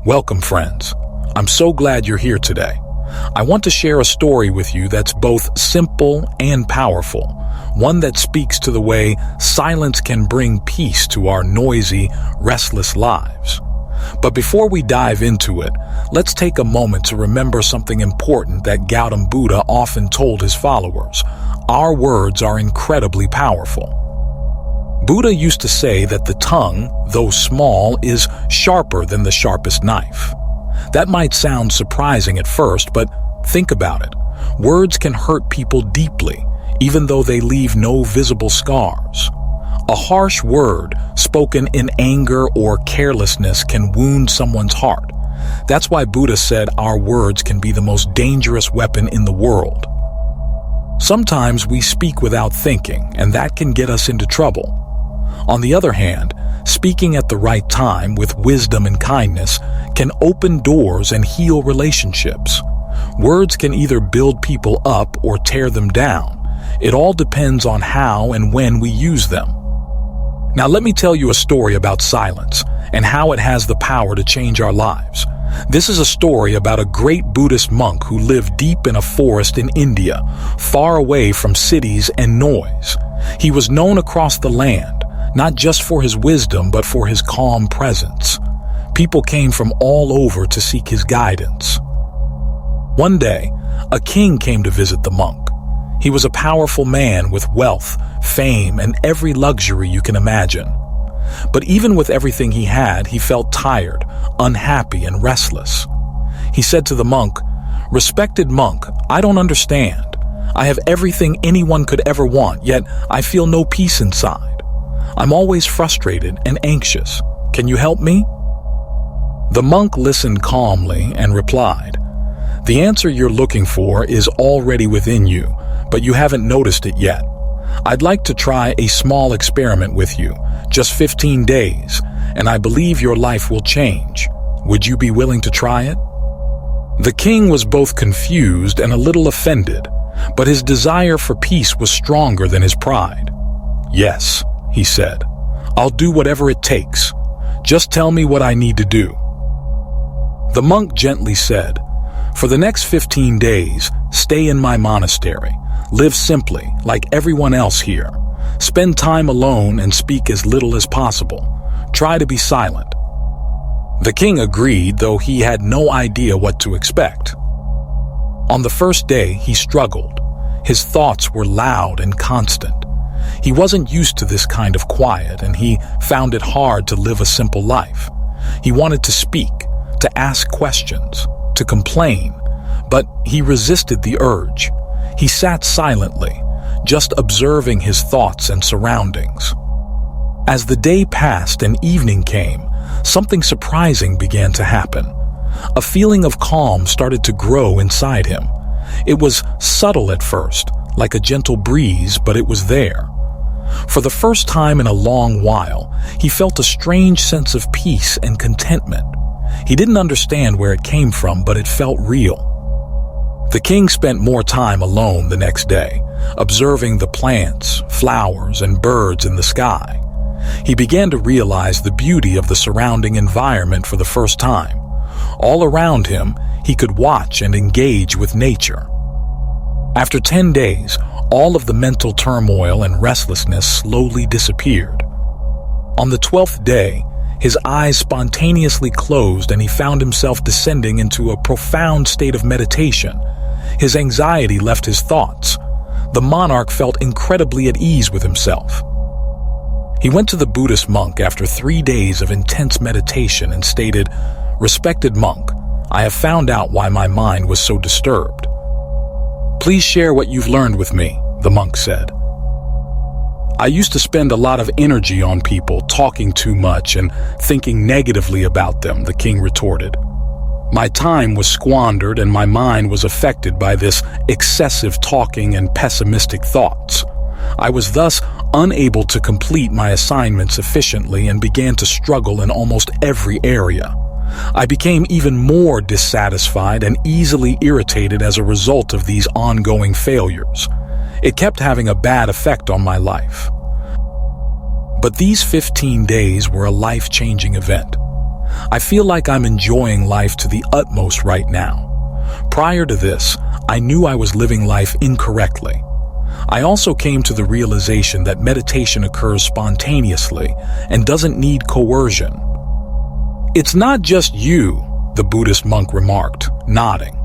Welcome, friends. I'm so glad you're here today. I want to share a story with you that's both simple and powerful, one that speaks to the way silence can bring peace to our noisy, restless lives. But before we dive into it, let's take a moment to remember something important that Gautam Buddha often told his followers. Our words are incredibly powerful. Buddha used to say that the tongue, though small, is sharper than the sharpest knife. That might sound surprising at first, but think about it. Words can hurt people deeply, even though they leave no visible scars. A harsh word spoken in anger or carelessness can wound someone's heart. That's why Buddha said our words can be the most dangerous weapon in the world. Sometimes we speak without thinking, and that can get us into trouble. On the other hand, speaking at the right time with wisdom and kindness can open doors and heal relationships. Words can either build people up or tear them down. It all depends on how and when we use them. Now let me tell you a story about silence and how it has the power to change our lives. This is a story about a great Buddhist monk who lived deep in a forest in India, far away from cities and noise. He was known across the land, not just for his wisdom, but for his calm presence. People came from all over to seek his guidance. One day, a king came to visit the monk. He was a powerful man with wealth, fame, and every luxury you can imagine. But even with everything he had, he felt tired, unhappy, and restless. He said to the monk, "Respected monk, I don't understand. I have everything anyone could ever want, yet I feel no peace inside. I'm always frustrated and anxious. Can you help me?" The monk listened calmly and replied, "The answer you're looking for is already within you, but you haven't noticed it yet. I'd like to try a small experiment with you, just 15 days, and I believe your life will change. Would you be willing to try it?" The king was both confused and a little offended, but his desire for peace was stronger than his pride. "Yes," he said, "I'll do whatever it takes. Just tell me what I need to do." The monk gently said, "For the next 15 days, stay in my monastery. Live simply, like everyone else here. Spend time alone and speak as little as possible. Try to be silent." The king agreed, though he had no idea what to expect. On the first day, he struggled. His thoughts were loud and constant. He wasn't used to this kind of quiet, and he found it hard to live a simple life. He wanted to speak, to ask questions, to complain, but he resisted the urge. He sat silently, just observing his thoughts and surroundings. As the day passed and evening came, something surprising began to happen. A feeling of calm started to grow inside him. It was subtle at first, like a gentle breeze, but it was there. For the first time in a long while, he felt a strange sense of peace and contentment. He didn't understand where it came from, but it felt real. The king spent more time alone the next day, observing the plants, flowers, and birds in the sky. He began to realize the beauty of the surrounding environment for the first time. All around him, he could watch and engage with nature. After 10 days, all of the mental turmoil and restlessness slowly disappeared. On the 12th day, his eyes spontaneously closed and he found himself descending into a profound state of meditation. His anxiety left his thoughts. The monarch felt incredibly at ease with himself. He went to the Buddhist monk after 3 days of intense meditation and stated, "Respected monk, I have found out why my mind was so disturbed." "Please share what you've learned with me," the monk said. "I used to spend a lot of energy on people, talking too much and thinking negatively about them," the king retorted. "My time was squandered and my mind was affected by this excessive talking and pessimistic thoughts. I was thus unable to complete my assignments efficiently and began to struggle in almost every area. I became even more dissatisfied and easily irritated as a result of these ongoing failures. It kept having a bad effect on my life." But these 15 days were a life-changing event. I feel like I'm enjoying life to the utmost right now. Prior to this, I knew I was living life incorrectly. I also came to the realization that meditation occurs spontaneously and doesn't need coercion. It's not just you, the Buddhist monk remarked, nodding.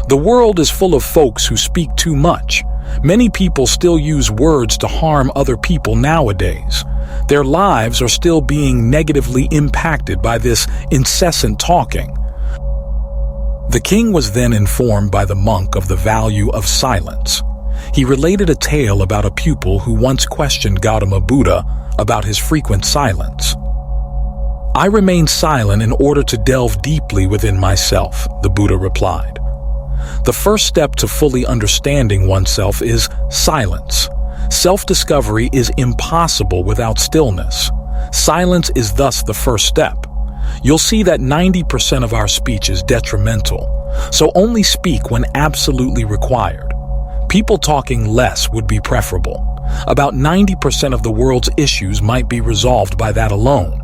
The world is full of folks who speak too much. Many people still use words to harm other people nowadays. Their lives are still being negatively impacted by this incessant talking. The king was then informed by the monk of the value of silence. He related a tale about a pupil who once questioned Gautama Buddha about his frequent silence. "I remain silent in order to delve deeply within myself," the Buddha replied. The first step to fully understanding oneself is silence. Self-discovery is impossible without stillness. Silence is thus the first step. You'll see that 90% of our speech is detrimental, so only speak when absolutely required. People talking less would be preferable. About 90% of the world's issues might be resolved by that alone.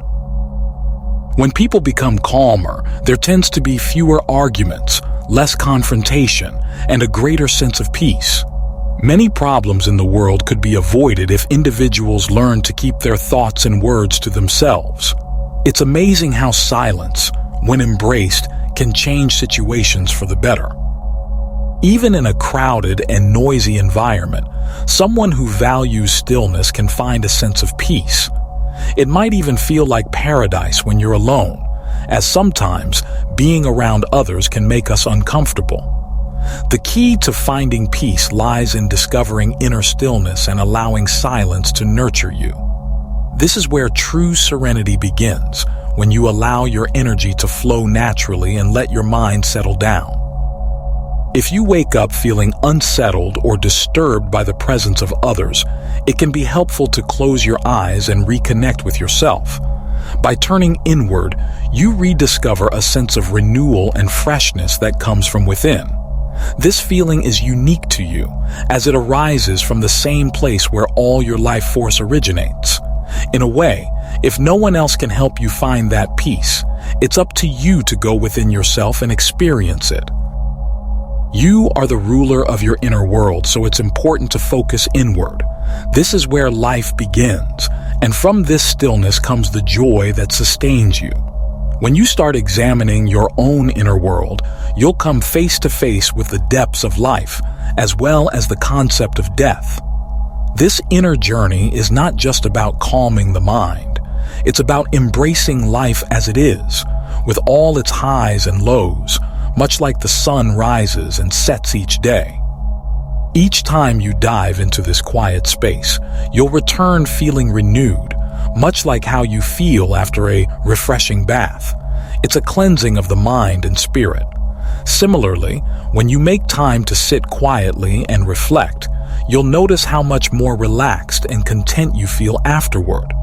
When people become calmer, there tends to be fewer arguments, less confrontation, and a greater sense of peace. Many problems in the world could be avoided if individuals learn to keep their thoughts and words to themselves. It's amazing how silence, when embraced, can change situations for the better. Even in a crowded and noisy environment, someone who values stillness can find a sense of peace. It might even feel like paradise when you're alone, as sometimes being around others can make us uncomfortable. The key to finding peace lies in discovering inner stillness and allowing silence to nurture you. This is where true serenity begins, when you allow your energy to flow naturally and let your mind settle down. If you wake up feeling unsettled or disturbed by the presence of others, it can be helpful to close your eyes and reconnect with yourself. By turning inward, you rediscover a sense of renewal and freshness that comes from within. This feeling is unique to you, as it arises from the same place where all your life force originates. In a way, if no one else can help you find that peace, it's up to you to go within yourself and experience it. You are the ruler of your inner world, so it's important to focus inward. This is where life begins, and from this stillness comes the joy that sustains you. When you start examining your own inner world, you'll come face to face with the depths of life, as well as the concept of death. This inner journey is not just about calming the mind. It's about embracing life as it is, with all its highs and lows, much like the sun rises and sets each day. Each time you dive into this quiet space, you'll return feeling renewed, much like how you feel after a refreshing bath. It's a cleansing of the mind and spirit. Similarly, when you make time to sit quietly and reflect, you'll notice how much more relaxed and content you feel afterward.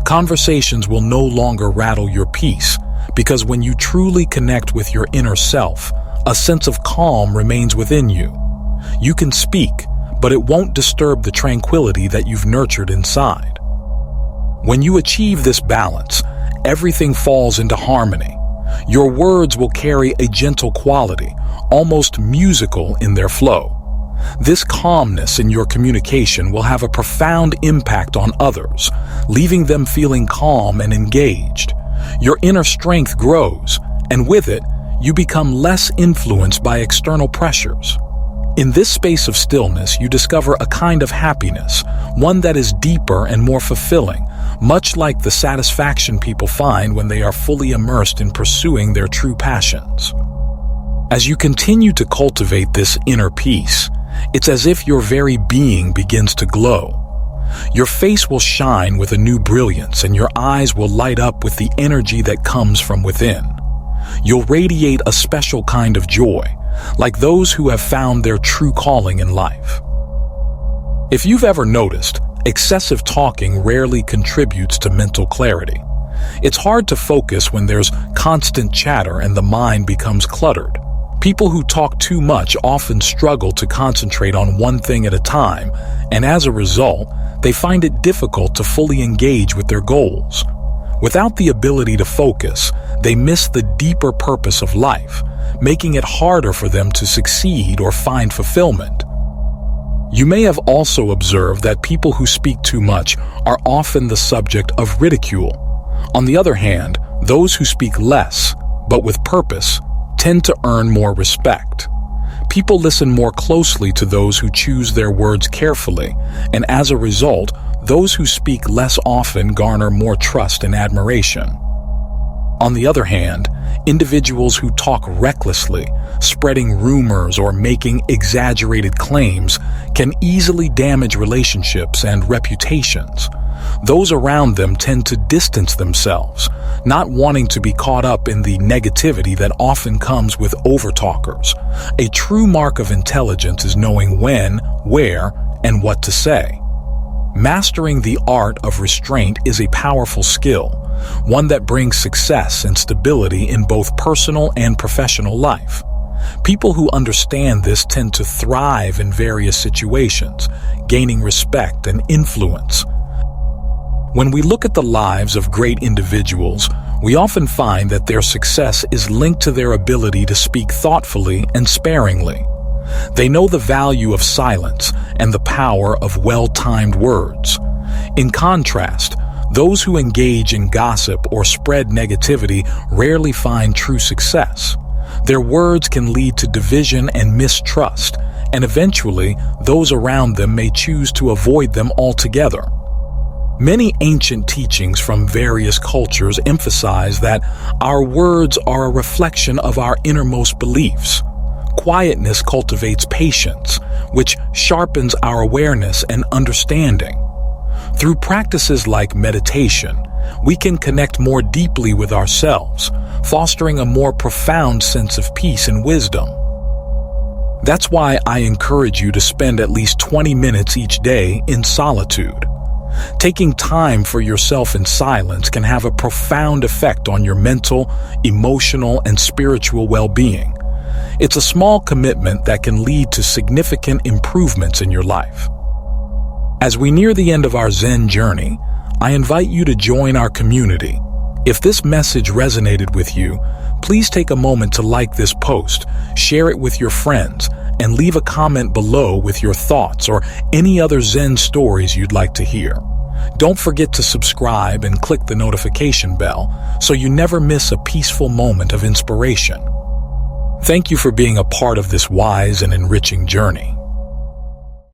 Conversations will no longer rattle your peace, because when you truly connect with your inner self, a sense of calm remains within you. You can speak, but it won't disturb the tranquility that you've nurtured inside. When you achieve this balance, everything falls into harmony. Your words will carry a gentle quality, almost musical in their flow. This calmness in your communication will have a profound impact on others, leaving them feeling calm and engaged. Your inner strength grows, and with it, you become less influenced by external pressures. In this space of stillness, you discover a kind of happiness, one that is deeper and more fulfilling, much like the satisfaction people find when they are fully immersed in pursuing their true passions. As you continue to cultivate this inner peace, it's as if your very being begins to glow. Your face will shine with a new brilliance, and your eyes will light up with the energy that comes from within. You'll radiate a special kind of joy, like those who have found their true calling in life. If you've ever noticed, excessive talking rarely contributes to mental clarity. It's hard to focus when there's constant chatter and the mind becomes cluttered. People who talk too much often struggle to concentrate on one thing at a time, and as a result, they find it difficult to fully engage with their goals. Without the ability to focus, they miss the deeper purpose of life, making it harder for them to succeed or find fulfillment. You may have also observed that people who speak too much are often the subject of ridicule. On the other hand, those who speak less, but with purpose, tend to earn more respect. People listen more closely to those who choose their words carefully, and as a result, those who speak less often garner more trust and admiration. On the other hand, individuals who talk recklessly, spreading rumors or making exaggerated claims, can easily damage relationships and reputations. Those around them tend to distance themselves, not wanting to be caught up in the negativity that often comes with overtalkers. A true mark of intelligence is knowing when, where, and what to say. Mastering the art of restraint is a powerful skill, one that brings success and stability in both personal and professional life. People who understand this tend to thrive in various situations, gaining respect and influence. When we look at the lives of great individuals, we often find that their success is linked to their ability to speak thoughtfully and sparingly. They know the value of silence and the power of well-timed words. In contrast, those who engage in gossip or spread negativity rarely find true success. Their words can lead to division and mistrust, and eventually, those around them may choose to avoid them altogether. Many ancient teachings from various cultures emphasize that our words are a reflection of our innermost beliefs. Quietness cultivates patience, which sharpens our awareness and understanding. Through practices like meditation, we can connect more deeply with ourselves, fostering a more profound sense of peace and wisdom. That's why I encourage you to spend at least 20 minutes each day in solitude. Taking time for yourself in silence can have a profound effect on your mental, emotional, and spiritual well-being. It's a small commitment that can lead to significant improvements in your life. As we near the end of our Zen journey, I invite you to join our community. If this message resonated with you, please take a moment to like this post, share it with your friends, and leave a comment below with your thoughts or any other Zen stories you'd like to hear. Don't forget to subscribe and click the notification bell so you never miss a peaceful moment of inspiration. Thank you for being a part of this wise and enriching journey.